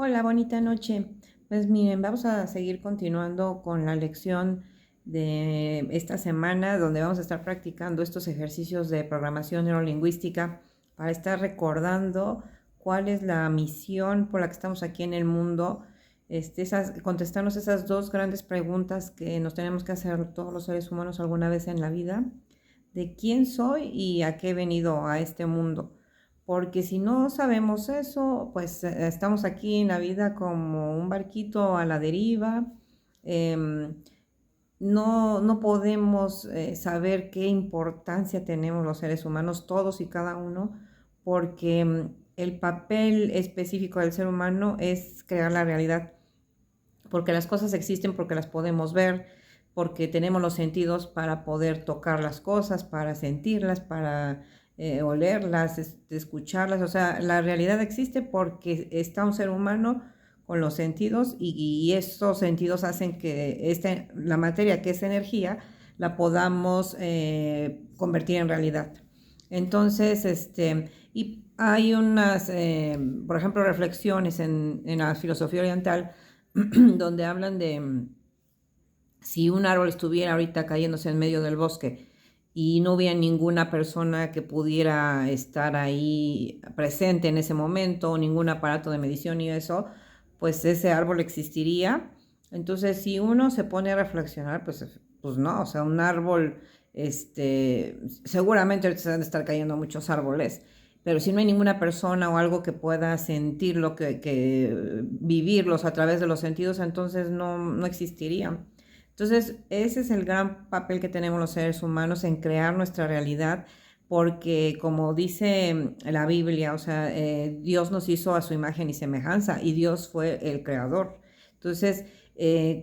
Hola, bonita noche. Pues miren, vamos a seguir continuando con la lección de esta semana donde vamos a estar practicando estos ejercicios de programación neurolingüística para estar recordando cuál es la misión por la que estamos aquí en el mundo, contestarnos esas dos grandes preguntas que nos tenemos que hacer todos los seres humanos alguna vez en la vida, de quién soy y a qué he venido a este mundo. Porque si no sabemos eso, pues estamos aquí en la vida como un barquito a la deriva. em, no podemos saber qué importancia tenemos los seres humanos, todos y cada uno, porque el papel específico del ser humano es crear la realidad, porque las cosas existen, porque las podemos ver, porque tenemos los sentidos para poder tocar las cosas, para sentirlas, para olerlas, escucharlas. O sea, la realidad existe porque está un ser humano con los sentidos y esos sentidos hacen que la materia que es energía la podamos convertir en realidad. Entonces, y hay unas, por ejemplo, reflexiones en la filosofía oriental donde hablan de si un árbol estuviera ahorita cayéndose en medio del bosque y no hubiera ninguna persona que pudiera estar ahí presente en ese momento, o ningún aparato de medición y eso, pues ese árbol existiría. Entonces, si uno se pone a reflexionar, pues no, o sea, un árbol, seguramente ahorita se van a estar cayendo muchos árboles, pero si no hay ninguna persona o algo que pueda sentirlo, que vivirlos a través de los sentidos, entonces no existirían. Entonces, ese es el gran papel que tenemos los seres humanos en crear nuestra realidad, porque como dice la Biblia, o sea, Dios nos hizo a su imagen y semejanza y Dios fue el creador. Entonces,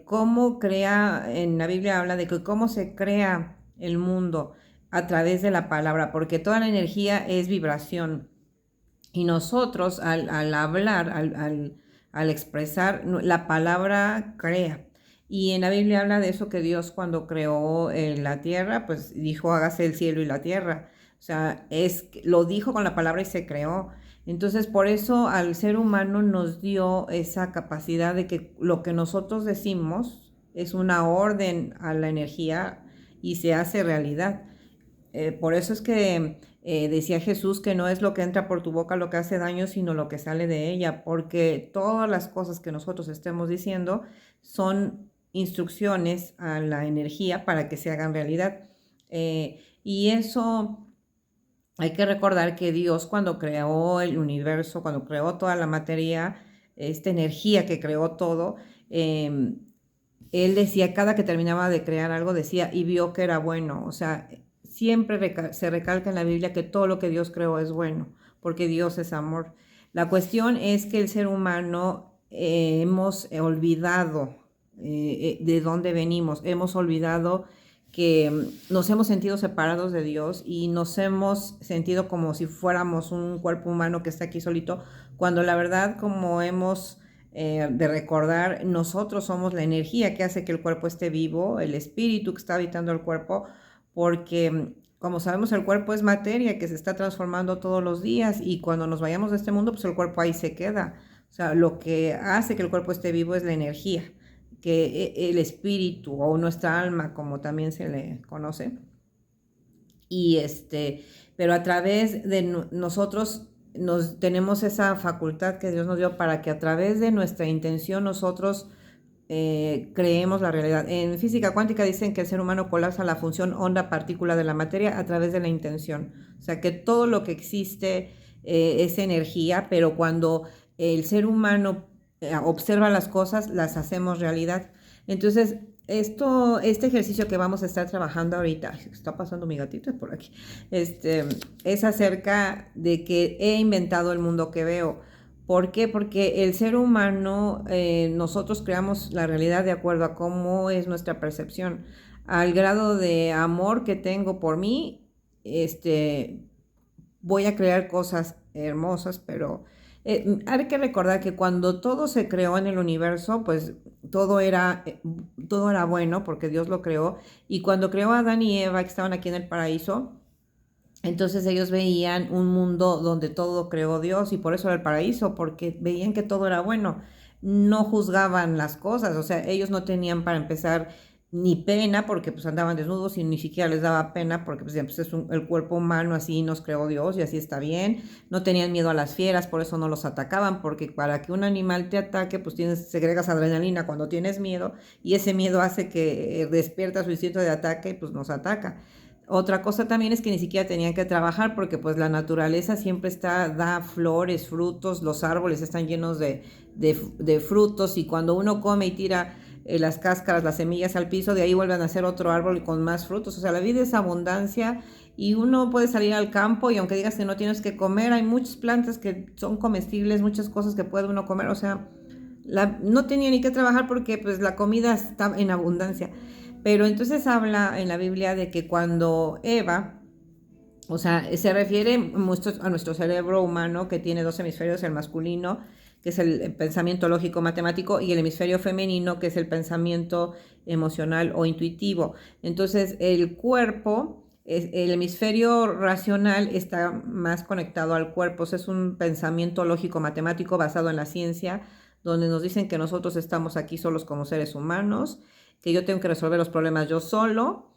cómo crea, en la Biblia habla de que cómo se crea el mundo a través de la palabra, porque toda la energía es vibración. Y nosotros al hablar, al expresar, la palabra crea. Y en la Biblia habla de eso, que Dios cuando creó la tierra, pues dijo hágase el cielo y la tierra. O sea, lo dijo con la palabra y se creó. Entonces, por eso al ser humano nos dio esa capacidad de que lo que nosotros decimos es una orden a la energía y se hace realidad. Por eso es que decía Jesús que no es lo que entra por tu boca lo que hace daño, sino lo que sale de ella, porque todas las cosas que nosotros estemos diciendo son instrucciones a la energía para que se hagan realidad. Y eso hay que recordar que Dios, cuando creó el universo, cuando creó toda la materia, esta energía que creó todo, él decía, cada que terminaba de crear algo, decía, y vio que era bueno. O sea, siempre se recalca en la Biblia que todo lo que Dios creó es bueno, porque Dios es amor. La cuestión es que el ser humano hemos olvidado de dónde venimos, hemos olvidado que nos hemos sentido separados de Dios y nos hemos sentido como si fuéramos un cuerpo humano que está aquí solito, cuando la verdad, como hemos de recordar, nosotros somos la energía que hace que el cuerpo esté vivo, el espíritu que está habitando el cuerpo, porque como sabemos, el cuerpo es materia que se está transformando todos los días, y cuando nos vayamos de este mundo, pues el cuerpo ahí se queda. O sea, lo que hace que el cuerpo esté vivo es la energía, que el espíritu o nuestra alma, como también se le conoce. Y pero a través de nosotros tenemos esa facultad que Dios nos dio para que a través de nuestra intención nosotros creemos la realidad. En física cuántica dicen que el ser humano colapsa la función onda-partícula de la materia a través de la intención. O sea, que todo lo que existe es energía, pero cuando el ser humano observa las cosas, las hacemos realidad. Entonces, este ejercicio que vamos a estar trabajando ahorita, está pasando mi gatito por aquí, es acerca de que he inventado el mundo que veo. ¿Por qué? Porque el ser humano, nosotros creamos la realidad de acuerdo a cómo es nuestra percepción. Al grado de amor que tengo por mí, voy a crear cosas hermosas, pero hay que recordar que cuando todo se creó en el universo, pues todo era bueno porque Dios lo creó. Y cuando creó a Adán y Eva, que estaban aquí en el paraíso, Entonces ellos veían un mundo donde todo creó Dios y por eso era el paraíso, porque veían que todo era bueno. No juzgaban las cosas, o sea, ellos no tenían para empezar ni pena porque pues andaban desnudos y ni siquiera les daba pena porque pues es el cuerpo humano, así nos creó Dios y así está bien. No tenían miedo a las fieras, por eso no los atacaban, porque para que un animal te ataque pues segregas adrenalina cuando tienes miedo y ese miedo hace que despierta su instinto de ataque y pues nos ataca. Otra cosa también es que ni siquiera tenían que trabajar porque pues la naturaleza siempre da flores, frutos, los árboles están llenos de frutos y cuando uno come y tira las cáscaras, las semillas al piso, de ahí vuelven a hacer otro árbol con más frutos. O sea, la vida es abundancia y uno puede salir al campo y aunque digas que no tienes que comer, hay muchas plantas que son comestibles, muchas cosas que puede uno comer. O sea, no tenía ni que trabajar porque pues la comida está en abundancia. Pero entonces habla en la Biblia de que cuando Eva, o sea, se refiere a nuestro cerebro humano que tiene dos hemisferios, el masculino, que es el pensamiento lógico matemático, y el hemisferio femenino, que es el pensamiento emocional o intuitivo. Entonces, el cuerpo, el hemisferio racional está más conectado al cuerpo, o sea, es un pensamiento lógico matemático basado en la ciencia, donde nos dicen que nosotros estamos aquí solos como seres humanos, que yo tengo que resolver los problemas yo solo.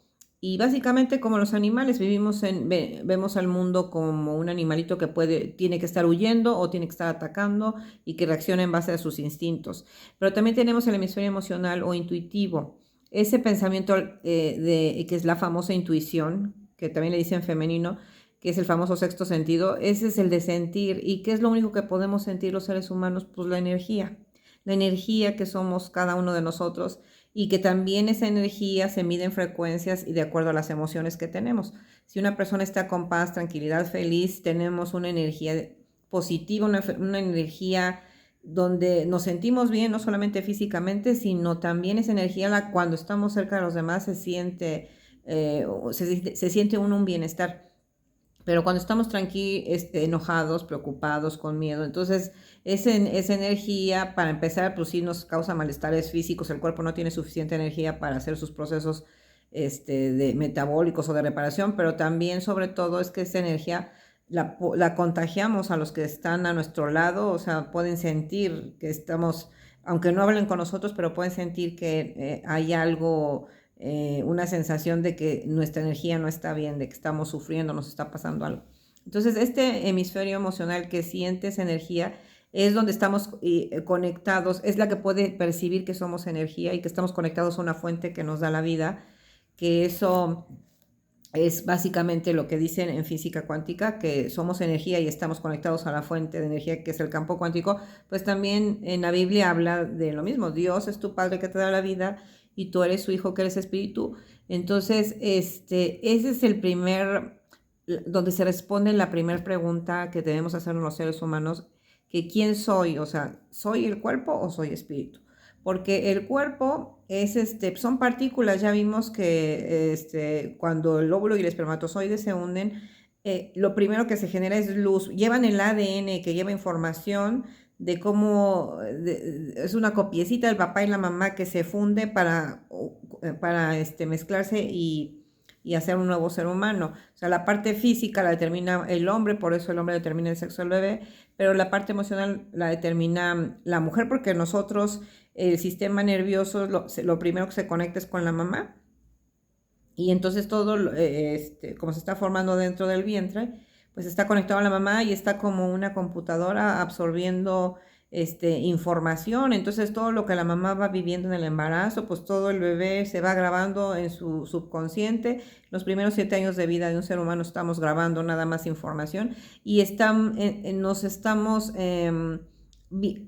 Y básicamente como los animales vemos al mundo como un animalito que tiene que estar huyendo o tiene que estar atacando y que reacciona en base a sus instintos. Pero también tenemos el hemisferio emocional o intuitivo. Ese pensamiento que es la famosa intuición, que también le dicen femenino, que es el famoso sexto sentido, ese es el de sentir. ¿Y qué es lo único que podemos sentir los seres humanos? Pues la energía que somos cada uno de nosotros y que también esa energía se mide en frecuencias y de acuerdo a las emociones que tenemos. Si una persona está con paz, tranquilidad, feliz, tenemos una energía positiva, una energía donde nos sentimos bien, no solamente físicamente, sino también esa energía cuando estamos cerca de los demás se siente uno un bienestar. Pero cuando estamos tranquilos, enojados, preocupados, con miedo, entonces esa energía, para empezar, pues sí nos causa malestares físicos, el cuerpo no tiene suficiente energía para hacer sus procesos de metabólicos o de reparación, pero también, sobre todo, es que esa energía la contagiamos a los que están a nuestro lado, o sea, pueden sentir que estamos, aunque no hablen con nosotros, pero pueden sentir que hay algo, una sensación de que nuestra energía no está bien, de que estamos sufriendo, nos está pasando algo. Entonces, este hemisferio emocional que siente esa energía es donde estamos conectados, es la que puede percibir que somos energía y que estamos conectados a una fuente que nos da la vida, que eso es básicamente lo que dicen en física cuántica, que somos energía y estamos conectados a la fuente de energía que es el campo cuántico. Pues también en la Biblia habla de lo mismo. Dios es tu Padre que te da la vida y tú eres su Hijo que eres Espíritu. Entonces, ese es donde se responde la primera pregunta que debemos hacer los seres humanos, que ¿quién soy? O sea, ¿soy el cuerpo o soy espíritu? Porque el cuerpo son partículas. Ya vimos que cuando el óvulo y el espermatozoide se unen, lo primero que se genera es luz. Llevan el ADN que lleva información de cómo es una copiecita del papá y la mamá que se funde para mezclarse y hacer un nuevo ser humano. O sea, la parte física la determina el hombre, por eso el hombre determina el sexo del bebé, pero la parte emocional la determina la mujer, porque nosotros, el sistema nervioso, lo primero que se conecta es con la mamá, y entonces todo, como se está formando dentro del vientre, pues está conectado a la mamá y está como una computadora absorbiendo información. Entonces todo lo que la mamá va viviendo en el embarazo, pues todo el bebé se va grabando en su subconsciente. Los primeros 7 años de vida de un ser humano estamos grabando nada más información y nos estamos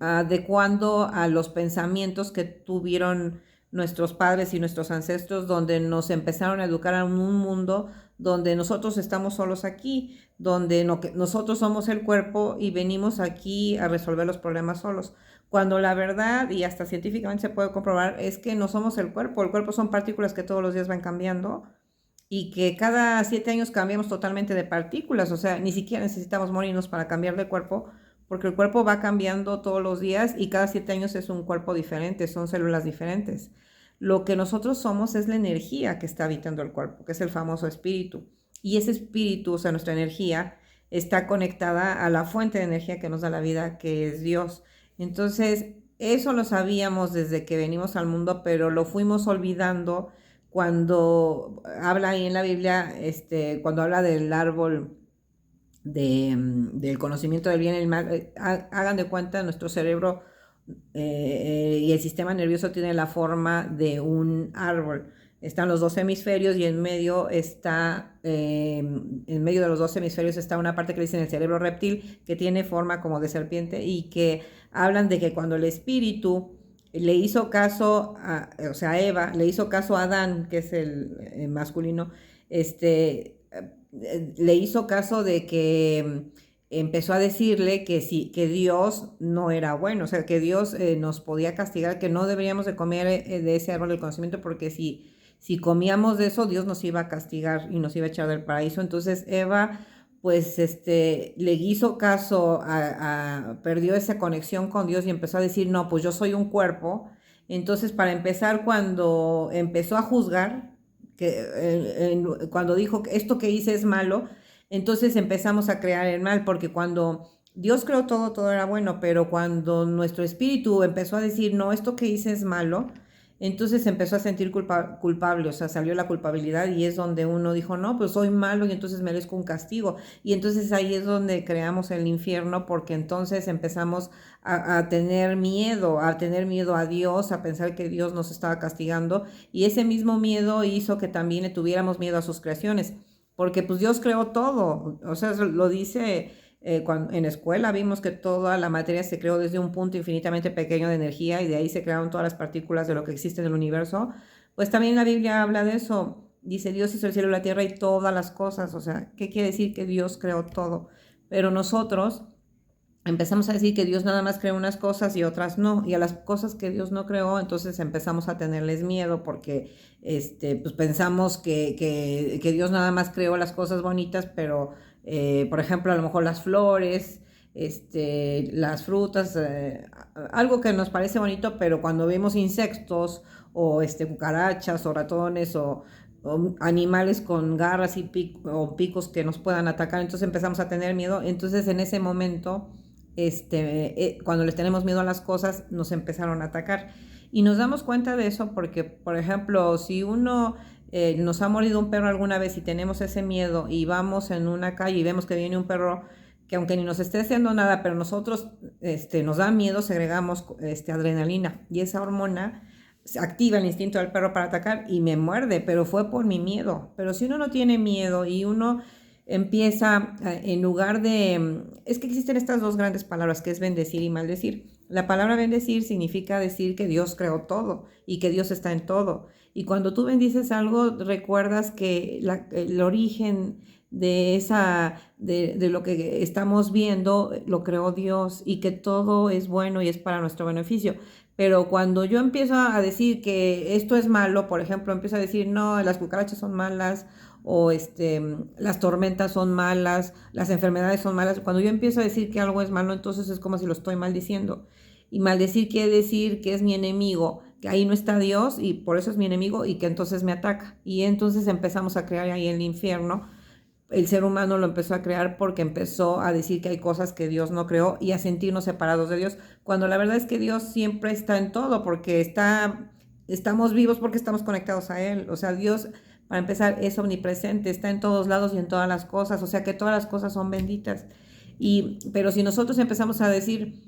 adecuando a los pensamientos que tuvieron nuestros padres y nuestros ancestros, donde nos empezaron a educar a un mundo donde nosotros estamos solos aquí, donde nosotros somos el cuerpo y venimos aquí a resolver los problemas solos. Cuando la verdad, y hasta científicamente se puede comprobar, es que no somos el cuerpo son partículas que todos los días van cambiando y que cada 7 años cambiamos totalmente de partículas, o sea, ni siquiera necesitamos morirnos para cambiar de cuerpo, porque el cuerpo va cambiando todos los días y cada 7 años es un cuerpo diferente, son células diferentes. Lo que nosotros somos es la energía que está habitando el cuerpo, que es el famoso espíritu. y ese espíritu, o sea, nuestra energía, está conectada a la fuente de energía que nos da la vida, que es Dios. Entonces, eso lo sabíamos desde que venimos al mundo, pero lo fuimos olvidando cuando habla ahí en la Biblia, cuando habla del árbol del conocimiento del bien y el mal. Hagan de cuenta, nuestro cerebro y el sistema nervioso tiene la forma de un árbol. Están los dos hemisferios y en medio de los dos hemisferios está una parte que dicen el cerebro reptil, que tiene forma como de serpiente, y que hablan de que cuando el espíritu le hizo caso o sea, Eva le hizo caso a Adán, que es el masculino, le hizo caso de que empezó a decirle que sí, que Dios no era bueno, o sea, que Dios nos podía castigar, que no deberíamos de comer de ese árbol del conocimiento, porque si comíamos de eso, Dios nos iba a castigar y nos iba a echar del paraíso. Entonces Eva, pues, le hizo caso, perdió esa conexión con Dios y empezó a decir, no, pues yo soy un cuerpo. Entonces, para empezar, cuando empezó a juzgar, cuando dijo que esto que hice es malo, entonces empezamos a crear el mal, porque cuando Dios creó todo, todo era bueno, pero cuando nuestro espíritu empezó a decir, no, esto que hice es malo, entonces empezó a sentir culpable, o sea, salió la culpabilidad, y es donde uno dijo, no, pues soy malo y entonces merezco un castigo. Y entonces ahí es donde creamos el infierno, porque entonces empezamos a tener miedo, a Dios, a pensar que Dios nos estaba castigando, y ese mismo miedo hizo que también le tuviéramos miedo a sus creaciones, porque pues Dios creó todo, o sea, lo dice cuando en escuela vimos que toda la materia se creó desde un punto infinitamente pequeño de energía, y de ahí se crearon todas las partículas de lo que existe en el universo. Pues también la Biblia habla de eso. Dice, Dios hizo el cielo y la tierra y todas las cosas. O sea, ¿qué quiere decir? Que Dios creó todo. Pero nosotros empezamos a decir que Dios nada más creó unas cosas y otras no, y a las cosas que Dios no creó, entonces empezamos a tenerles miedo, porque pues pensamos que Dios nada más creó las cosas bonitas, pero por ejemplo, a lo mejor las flores, las frutas, algo que nos parece bonito, pero cuando vemos insectos o cucarachas o ratones o animales con garras o picos que nos puedan atacar, entonces empezamos a tener miedo. Entonces en ese momento, cuando les tenemos miedo a las cosas, nos empezaron a atacar. Y nos damos cuenta de eso porque, por ejemplo, si nos ha mordido un perro alguna vez y tenemos ese miedo y vamos en una calle y vemos que viene un perro que, aunque ni nos esté haciendo nada, pero nosotros nos da miedo, segregamos adrenalina, y esa hormona activa el instinto del perro para atacar y me muerde, pero fue por mi miedo. Pero si uno no tiene miedo y uno empieza, en lugar de... Es que existen estas dos grandes palabras, que es bendecir y maldecir. La palabra bendecir significa decir que Dios creó todo y que Dios está en todo. Y cuando tú bendices algo, recuerdas que el origen de lo que estamos viendo lo creó Dios, y que todo es bueno y es para nuestro beneficio. Pero cuando yo empiezo a decir que esto es malo, por ejemplo, empiezo a decir, no, las cucarachas son malas, o las tormentas son malas, las enfermedades son malas. Cuando yo empiezo a decir que algo es malo, entonces es como si lo estoy maldiciendo. Y maldecir quiere decir que es mi enemigo, que ahí no está Dios y por eso es mi enemigo, y que entonces me ataca. Y entonces empezamos a crear ahí el infierno. El ser humano lo empezó a crear porque empezó a decir que hay cosas que Dios no creó y a sentirnos separados de Dios, cuando la verdad es que Dios siempre está en todo, porque estamos vivos porque estamos conectados a Él. O sea, Dios, para empezar, es omnipresente, está en todos lados y en todas las cosas, o sea que todas las cosas son benditas. Pero si nosotros empezamos a decir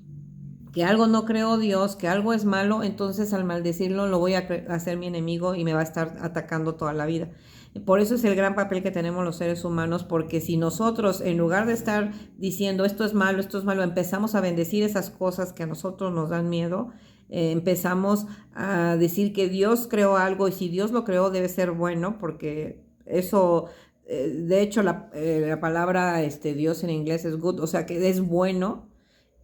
que algo no creó Dios, que algo es malo, entonces al maldecirlo lo voy a hacer mi enemigo y me va a estar atacando toda la vida. Por eso es el gran papel que tenemos los seres humanos, porque si nosotros, en lugar de estar diciendo esto es malo, empezamos a bendecir esas cosas que a nosotros nos dan miedo, empezamos a decir que Dios creó algo, y si Dios lo creó debe ser bueno, porque eso, de hecho la palabra Dios en inglés es good, o sea que es bueno.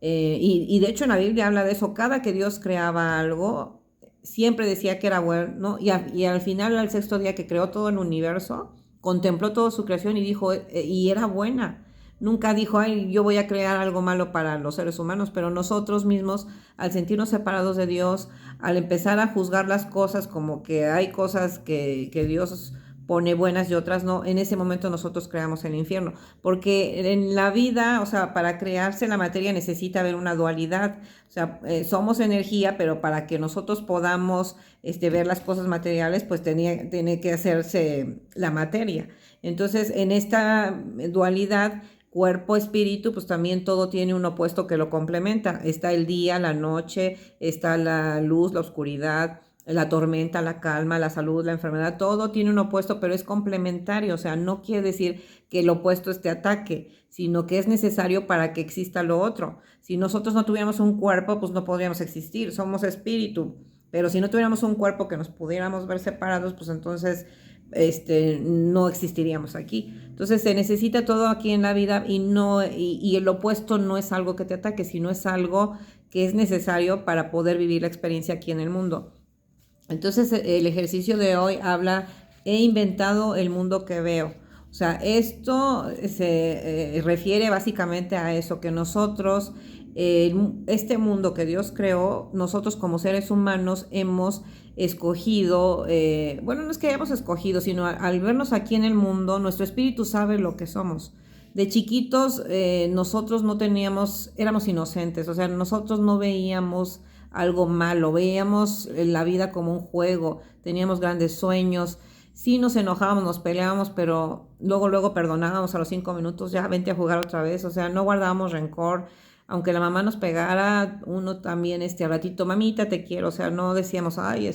Y de hecho en la Biblia habla de eso. Cada que Dios creaba algo, siempre decía que era bueno, ¿no? Y al final, al sexto día que creó todo el universo, contempló toda su creación y dijo, y era buena. Nunca dijo, ay, yo voy a crear algo malo para los seres humanos. Pero nosotros mismos, al sentirnos separados de Dios, al empezar a juzgar las cosas como que hay cosas que Dios pone buenas y otras no, en ese momento nosotros creamos el infierno. Porque en la vida, o sea, para crearse la materia necesita haber una dualidad. O sea, somos energía, pero para que nosotros podamos ver las cosas materiales, pues tiene que hacerse la materia. Entonces, en esta dualidad cuerpo, espíritu, pues también todo tiene un opuesto que lo complementa. Está el día, la noche, está la luz, la oscuridad, la tormenta, la calma, la salud, la enfermedad, todo tiene un opuesto, pero es complementario. O sea, no quiere decir que el opuesto ataque, sino que es necesario para que exista lo otro. Si nosotros no tuviéramos un cuerpo, pues no podríamos existir, somos espíritu. Pero si no tuviéramos un cuerpo que nos pudiéramos ver separados, pues entonces no existiríamos aquí. Entonces se necesita todo aquí en la vida y el opuesto no es algo que te ataque, sino es algo que es necesario para poder vivir la experiencia aquí en el mundo. Entonces el ejercicio de hoy habla, he inventado el mundo que veo. O sea, esto se refiere básicamente a eso, que nosotros, este mundo que Dios creó, nosotros como seres humanos hemos escogido, bueno, no es que hayamos escogido, sino al vernos aquí en el mundo, nuestro espíritu sabe lo que somos. De chiquitos nosotros no teníamos, éramos inocentes, o sea, nosotros no veíamos algo malo, veíamos la vida como un juego, teníamos grandes sueños, sí nos enojábamos, nos peleábamos, pero luego perdonábamos a los 5 minutos, ya vente a jugar otra vez, o sea, no guardábamos rencor, aunque la mamá nos pegara, uno también al ratito, mamita, te quiero, o sea, no decíamos, ay,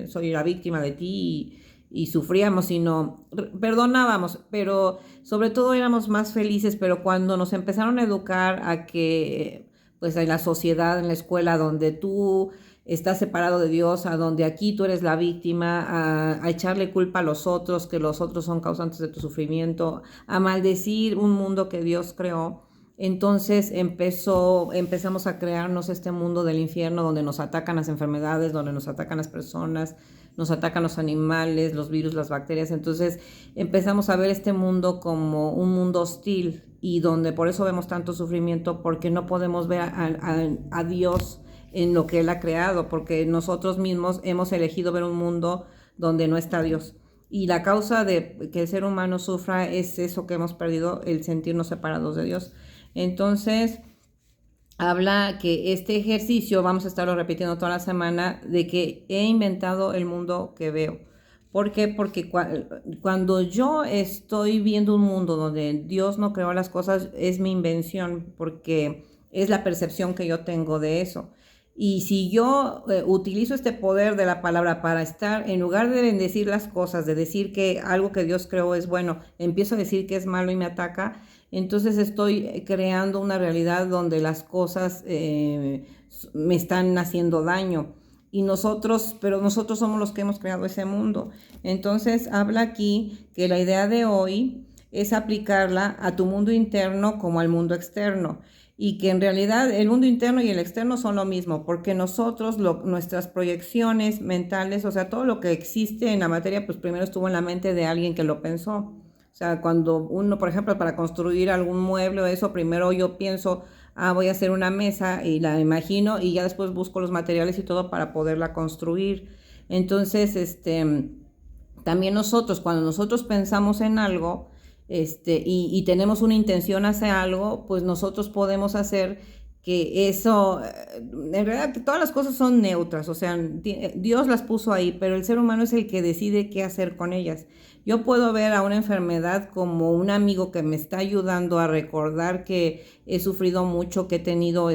soy la víctima de ti y sufríamos, sino perdonábamos, pero sobre todo éramos más felices. Pero cuando nos empezaron a educar a que, pues en la sociedad, en la escuela, donde tú estás separado de Dios, a donde aquí tú eres la víctima, a echarle culpa a los otros, que los otros son causantes de tu sufrimiento, a maldecir un mundo que Dios creó, entonces empezamos a crearnos este mundo del infierno donde nos atacan las enfermedades, donde nos atacan las personas, nos atacan los animales, los virus, las bacterias. Entonces empezamos a ver este mundo como un mundo hostil y donde por eso vemos tanto sufrimiento, porque no podemos ver a Dios en lo que Él ha creado, porque nosotros mismos hemos elegido ver un mundo donde no está Dios. Y la causa de que el ser humano sufra es eso que hemos perdido, el sentirnos separados de Dios. Entonces, habla que este ejercicio, vamos a estarlo repitiendo toda la semana, de que he inventado el mundo que veo. ¿Por qué? Porque cuando yo estoy viendo un mundo donde Dios no creó las cosas, es mi invención, porque es la percepción que yo tengo de eso. Y si yo utilizo este poder de la palabra para estar, en lugar de bendecir las cosas, de decir que algo que Dios creó es bueno, empiezo a decir que es malo y me ataca, entonces estoy creando una realidad donde las cosas me están haciendo daño. Pero nosotros somos los que hemos creado ese mundo. Entonces habla aquí que la idea de hoy es aplicarla a tu mundo interno como al mundo externo. Y que en realidad el mundo interno y el externo son lo mismo, porque nosotros, nuestras proyecciones mentales, o sea, todo lo que existe en la materia, pues primero estuvo en la mente de alguien que lo pensó. O sea, cuando uno, por ejemplo, para construir algún mueble o eso, primero yo pienso, voy a hacer una mesa y la imagino y ya después busco los materiales y todo para poderla construir. Entonces, también nosotros, cuando nosotros pensamos en algo, y tenemos una intención hacia algo, pues nosotros podemos hacer que eso, en realidad que todas las cosas son neutras, o sea, Dios las puso ahí, pero el ser humano es el que decide qué hacer con ellas. Yo puedo ver a una enfermedad como un amigo que me está ayudando a recordar que he sufrido mucho, que he tenido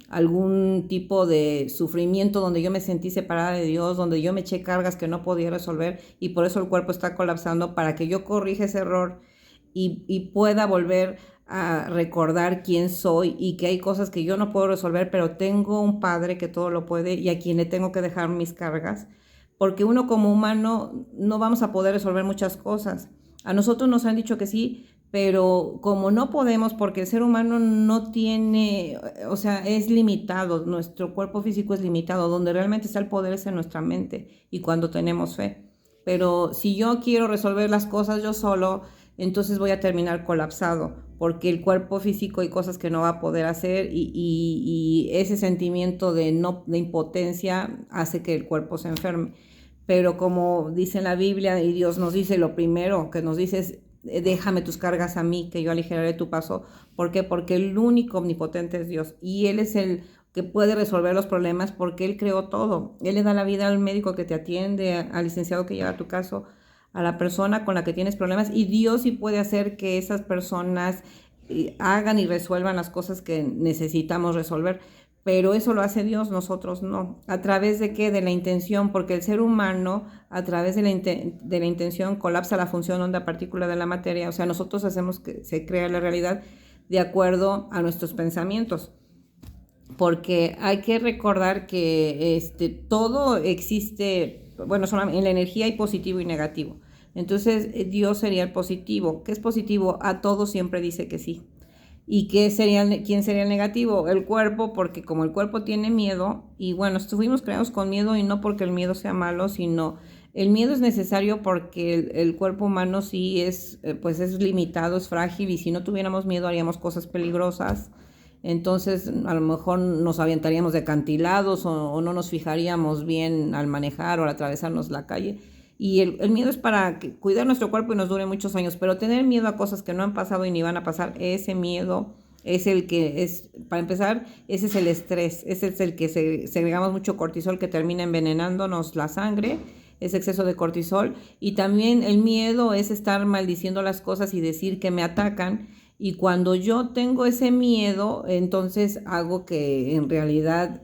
algún tipo de sufrimiento donde yo me sentí separada de Dios, donde yo me eché cargas que no podía resolver y por eso el cuerpo está colapsando, para que yo corrija ese error y pueda volver a recordar quién soy y que hay cosas que yo no puedo resolver, pero tengo un Padre que todo lo puede y a quien le tengo que dejar mis cargas, porque uno como humano no vamos a poder resolver muchas cosas. A nosotros nos han dicho que sí, pero como no podemos, porque el ser humano no tiene, o sea, es limitado, nuestro cuerpo físico es limitado, donde realmente está el poder es en nuestra mente y cuando tenemos fe. Pero si yo quiero resolver las cosas yo solo, entonces voy a terminar colapsado, porque el cuerpo físico hay cosas que no va a poder hacer y ese sentimiento de impotencia hace que el cuerpo se enferme. pero como dice la Biblia y Dios nos dice, lo primero que nos dice es, déjame tus cargas a mí, que yo aligeraré tu paso. ¿Por qué? Porque el único omnipotente es Dios y Él es el que puede resolver los problemas porque Él creó todo. Él le da la vida al médico que te atiende, al licenciado que lleva tu caso, a la persona con la que tienes problemas, y Dios sí puede hacer que esas personas hagan y resuelvan las cosas que necesitamos resolver. Pero eso lo hace Dios, nosotros no. ¿A través de qué? De la intención, porque el ser humano, a través de la intención, colapsa la función onda-partícula de la materia. O sea, nosotros hacemos que se crea la realidad de acuerdo a nuestros pensamientos. Porque hay que recordar que todo existe, bueno, en la energía hay positivo y negativo. Entonces, Dios sería el positivo. ¿Qué es positivo? A todo siempre dice que sí. ¿Y quién sería el negativo? El cuerpo, porque como el cuerpo tiene miedo, y bueno, estuvimos creados con miedo, y no porque el miedo sea malo, sino el miedo es necesario porque el cuerpo humano sí es, pues es limitado, es frágil, y si no tuviéramos miedo haríamos cosas peligrosas. Entonces a lo mejor nos aventaríamos de acantilados o no nos fijaríamos bien al manejar o al atravesarnos la calle. Y el miedo es para cuidar nuestro cuerpo y nos dure muchos años, pero tener miedo a cosas que no han pasado y ni van a pasar, ese miedo es el que es, para empezar, ese es el estrés, ese es el que segregamos mucho cortisol que termina envenenándonos la sangre, es exceso de cortisol. Y también el miedo es estar maldiciendo las cosas y decir que me atacan. Y cuando yo tengo ese miedo, entonces hago que en realidad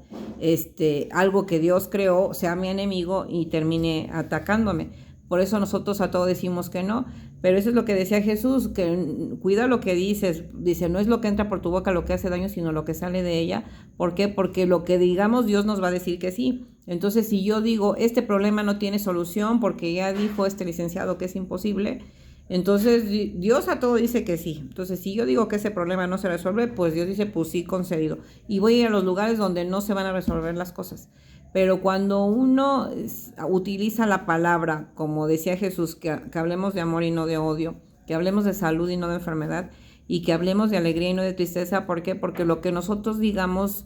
algo que Dios creó sea mi enemigo y termine atacándome. Por eso nosotros a todo decimos que no, pero eso es lo que decía Jesús, que cuida lo que dices. Dice, no es lo que entra por tu boca lo que hace daño, sino lo que sale de ella. ¿Por qué? Porque lo que digamos Dios nos va a decir que sí. Entonces, si yo digo, este problema no tiene solución porque ya dijo este licenciado que es imposible, entonces Dios a todo dice que sí. Entonces, si yo digo que ese problema no se resuelve, pues Dios dice, pues sí, concedido. Y voy a ir a los lugares donde no se van a resolver las cosas. Pero cuando uno utiliza la palabra, como decía Jesús, que hablemos de amor y no de odio, que hablemos de salud y no de enfermedad, y que hablemos de alegría y no de tristeza. ¿Por qué? Porque lo que nosotros digamos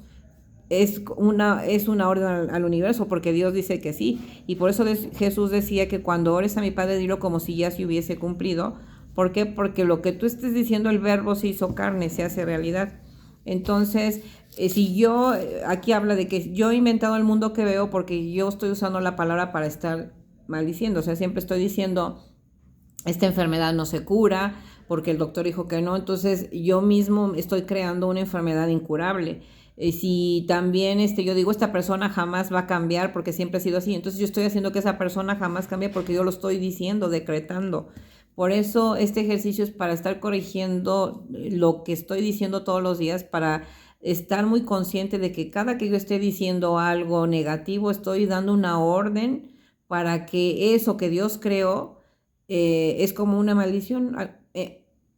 es una orden al universo, porque Dios dice que sí. Y por eso Jesús decía que cuando ores a mi Padre, dilo como si ya se hubiese cumplido. ¿Por qué? Porque lo que tú estés diciendo, el verbo se hizo carne, se hace realidad. Entonces, si yo, aquí habla de que yo he inventado el mundo que veo porque yo estoy usando la palabra para estar maldiciendo. O sea, siempre estoy diciendo, esta enfermedad no se cura porque el doctor dijo que no. Entonces, yo mismo estoy creando una enfermedad incurable. Si también yo digo, esta persona jamás va a cambiar porque siempre ha sido así, entonces yo estoy haciendo que esa persona jamás cambie porque yo lo estoy diciendo, decretando. Por eso este ejercicio es para estar corrigiendo lo que estoy diciendo todos los días, para estar muy consciente de que cada que yo esté diciendo algo negativo, estoy dando una orden para que eso que Dios creó es como una maldición.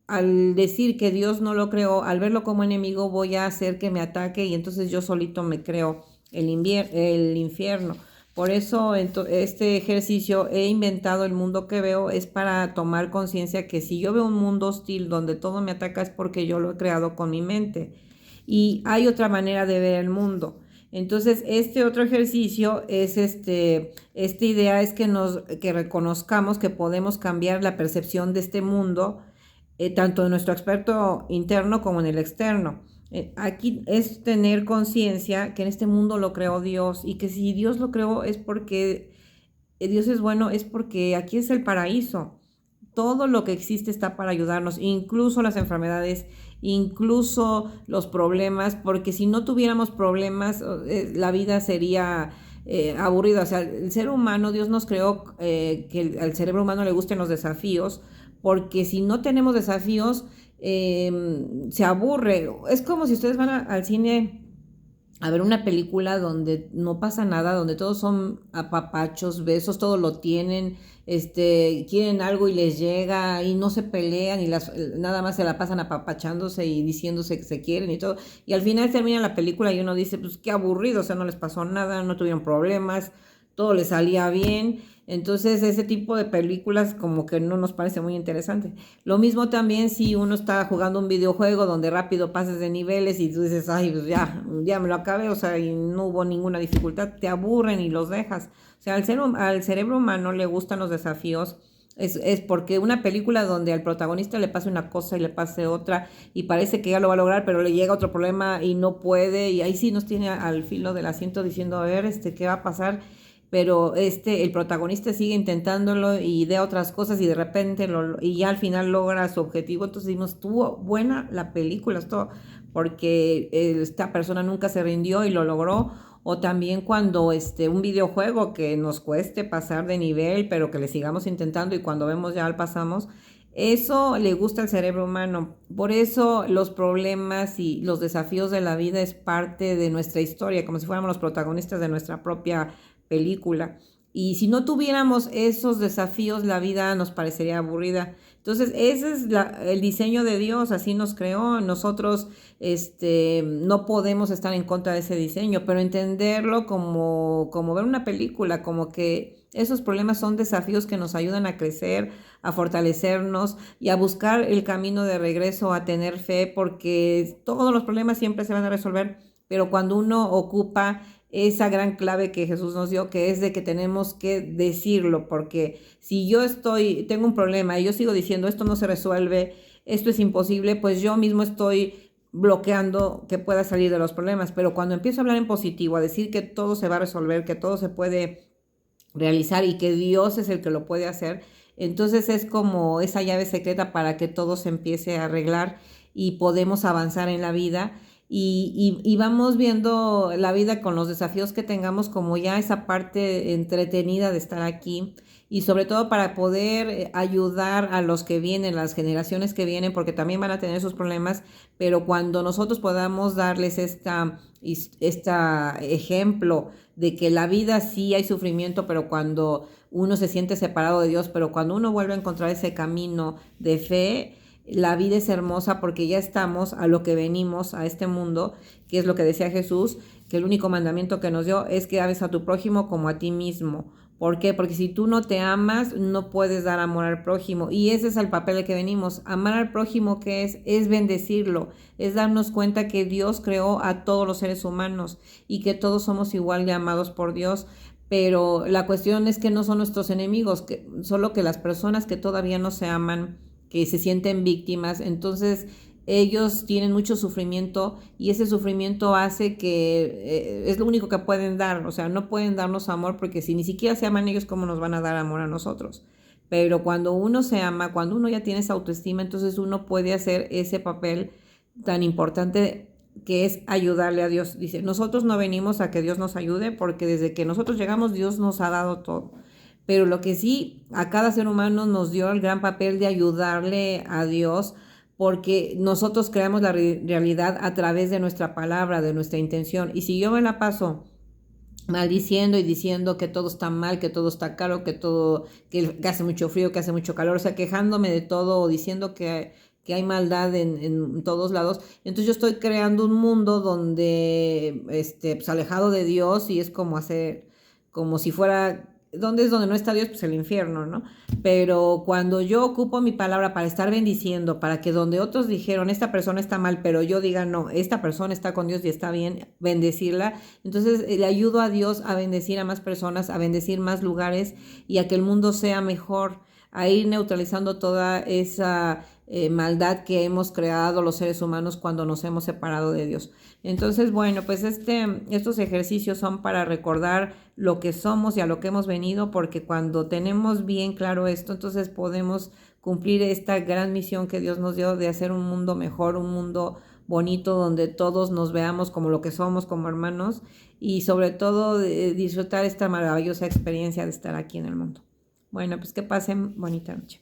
Al decir que Dios no lo creó, al verlo como enemigo, voy a hacer que me ataque y entonces yo solito me creo el infierno. Por eso este ejercicio, he inventado el mundo que veo, es para tomar conciencia que si yo veo un mundo hostil donde todo me ataca es porque yo lo he creado con mi mente. Y hay otra manera de ver el mundo. Entonces, este otro ejercicio es esta idea es que reconozcamos que podemos cambiar la percepción de este mundo, tanto en nuestro aspecto interno como en el externo. Aquí es tener conciencia que en este mundo lo creó Dios, y que si Dios lo creó es porque Dios es bueno, es porque aquí es el paraíso. Todo lo que existe está para ayudarnos, incluso las enfermedades, incluso los problemas, porque si no tuviéramos problemas, la vida sería aburrida. O sea, el ser humano, Dios nos creó que al cerebro humano le gusten los desafíos, porque si no tenemos desafíos, se aburre. Es como si ustedes van al cine a ver una película donde no pasa nada, donde todos son apapachos, besos, todo lo tienen, quieren algo y les llega y no se pelean y nada más se la pasan apapachándose y diciéndose que se quieren y todo. Y al final termina la película y uno dice, pues qué aburrido, o sea, no les pasó nada, no tuvieron problemas, todo le salía bien. Entonces ese tipo de películas como que no nos parece muy interesante. Lo mismo también si uno está jugando un videojuego donde rápido pases de niveles y tú dices, ay, pues ya me lo acabé, o sea, y no hubo ninguna dificultad, te aburren y los dejas. O sea, al cerebro humano le gustan los desafíos. Es porque una película donde al protagonista le pase una cosa y le pase otra y parece que ya lo va a lograr, pero le llega otro problema y no puede, y ahí sí nos tiene al filo del asiento diciendo, a ver, ¿qué va a pasar? Pero el protagonista sigue intentándolo y de otras cosas y de repente y ya al final logra su objetivo. Entonces decimos, estuvo buena la película, esto porque esta persona nunca se rindió y lo logró. O también cuando un videojuego que nos cueste pasar de nivel, pero que le sigamos intentando y cuando vemos ya lo pasamos, eso le gusta al cerebro humano. Por eso los problemas y los desafíos de la vida es parte de nuestra historia, como si fuéramos los protagonistas de nuestra propia película. Y si no tuviéramos esos desafíos, la vida nos parecería aburrida. Entonces, ese es el diseño de Dios, así nos creó. Nosotros no podemos estar en contra de ese diseño, pero entenderlo como ver una película, como que esos problemas son desafíos que nos ayudan a crecer, a fortalecernos y a buscar el camino de regreso, a tener fe, porque todos los problemas siempre se van a resolver, pero cuando uno ocupa esa gran clave que Jesús nos dio, que es de que tenemos que decirlo, porque si yo tengo un problema y yo sigo diciendo esto no se resuelve, esto es imposible, pues yo mismo estoy bloqueando que pueda salir de los problemas. Pero cuando empiezo a hablar en positivo, a decir que todo se va a resolver, que todo se puede realizar y que Dios es el que lo puede hacer, entonces es como esa llave secreta para que todo se empiece a arreglar y podemos avanzar en la vida. Y vamos viendo la vida con los desafíos que tengamos como ya esa parte entretenida de estar aquí y sobre todo para poder ayudar a los que vienen, las generaciones que vienen, porque también van a tener sus problemas, pero cuando nosotros podamos darles esta ejemplo de que la vida sí hay sufrimiento, pero cuando uno se siente separado de Dios, pero cuando uno vuelve a encontrar ese camino de fe, la vida es hermosa porque ya estamos a lo que venimos a este mundo, que es lo que decía Jesús, que el único mandamiento que nos dio es que ames a tu prójimo como a ti mismo. ¿Por qué? Porque si tú no te amas, no puedes dar amor al prójimo. Y ese es el papel al que venimos. Amar al prójimo, ¿qué es? Es bendecirlo, es darnos cuenta que Dios creó a todos los seres humanos y que todos somos igual de amados por Dios. Pero la cuestión es que no son nuestros enemigos, solo que las personas que todavía no se aman, que se sienten víctimas, entonces ellos tienen mucho sufrimiento y ese sufrimiento hace que es lo único que pueden dar, o sea, no pueden darnos amor porque si ni siquiera se aman ellos, ¿cómo nos van a dar amor a nosotros? Pero cuando uno se ama, cuando uno ya tiene esa autoestima, entonces uno puede hacer ese papel tan importante que es ayudarle a Dios. Dice, nosotros no venimos a que Dios nos ayude porque desde que nosotros llegamos Dios nos ha dado todo. Pero lo que sí, a cada ser humano nos dio el gran papel de ayudarle a Dios, porque nosotros creamos la realidad a través de nuestra palabra, de nuestra intención. Y si yo me la paso maldiciendo y diciendo que todo está mal, que todo está caro, que hace mucho frío, que hace mucho calor, o sea, quejándome de todo o diciendo que hay maldad en todos lados, entonces yo estoy creando un mundo donde, pues alejado de Dios y es como si fuera donde no está Dios, pues el infierno, ¿no? Pero cuando yo ocupo mi palabra para estar bendiciendo, para que donde otros dijeron, esta persona está mal, pero yo diga, no, esta persona está con Dios y está bien, bendecirla, entonces le ayudo a Dios a bendecir a más personas, a bendecir más lugares y a que el mundo sea mejor, a ir neutralizando toda esa maldad que hemos creado los seres humanos cuando nos hemos separado de Dios. Entonces, bueno, pues estos ejercicios son para recordar lo que somos y a lo que hemos venido, porque cuando tenemos bien claro esto, entonces podemos cumplir esta gran misión que Dios nos dio de hacer un mundo mejor, un mundo bonito donde todos nos veamos como lo que somos, como hermanos, y sobre todo disfrutar esta maravillosa experiencia de estar aquí en el mundo. Bueno, pues que pasen bonita noche.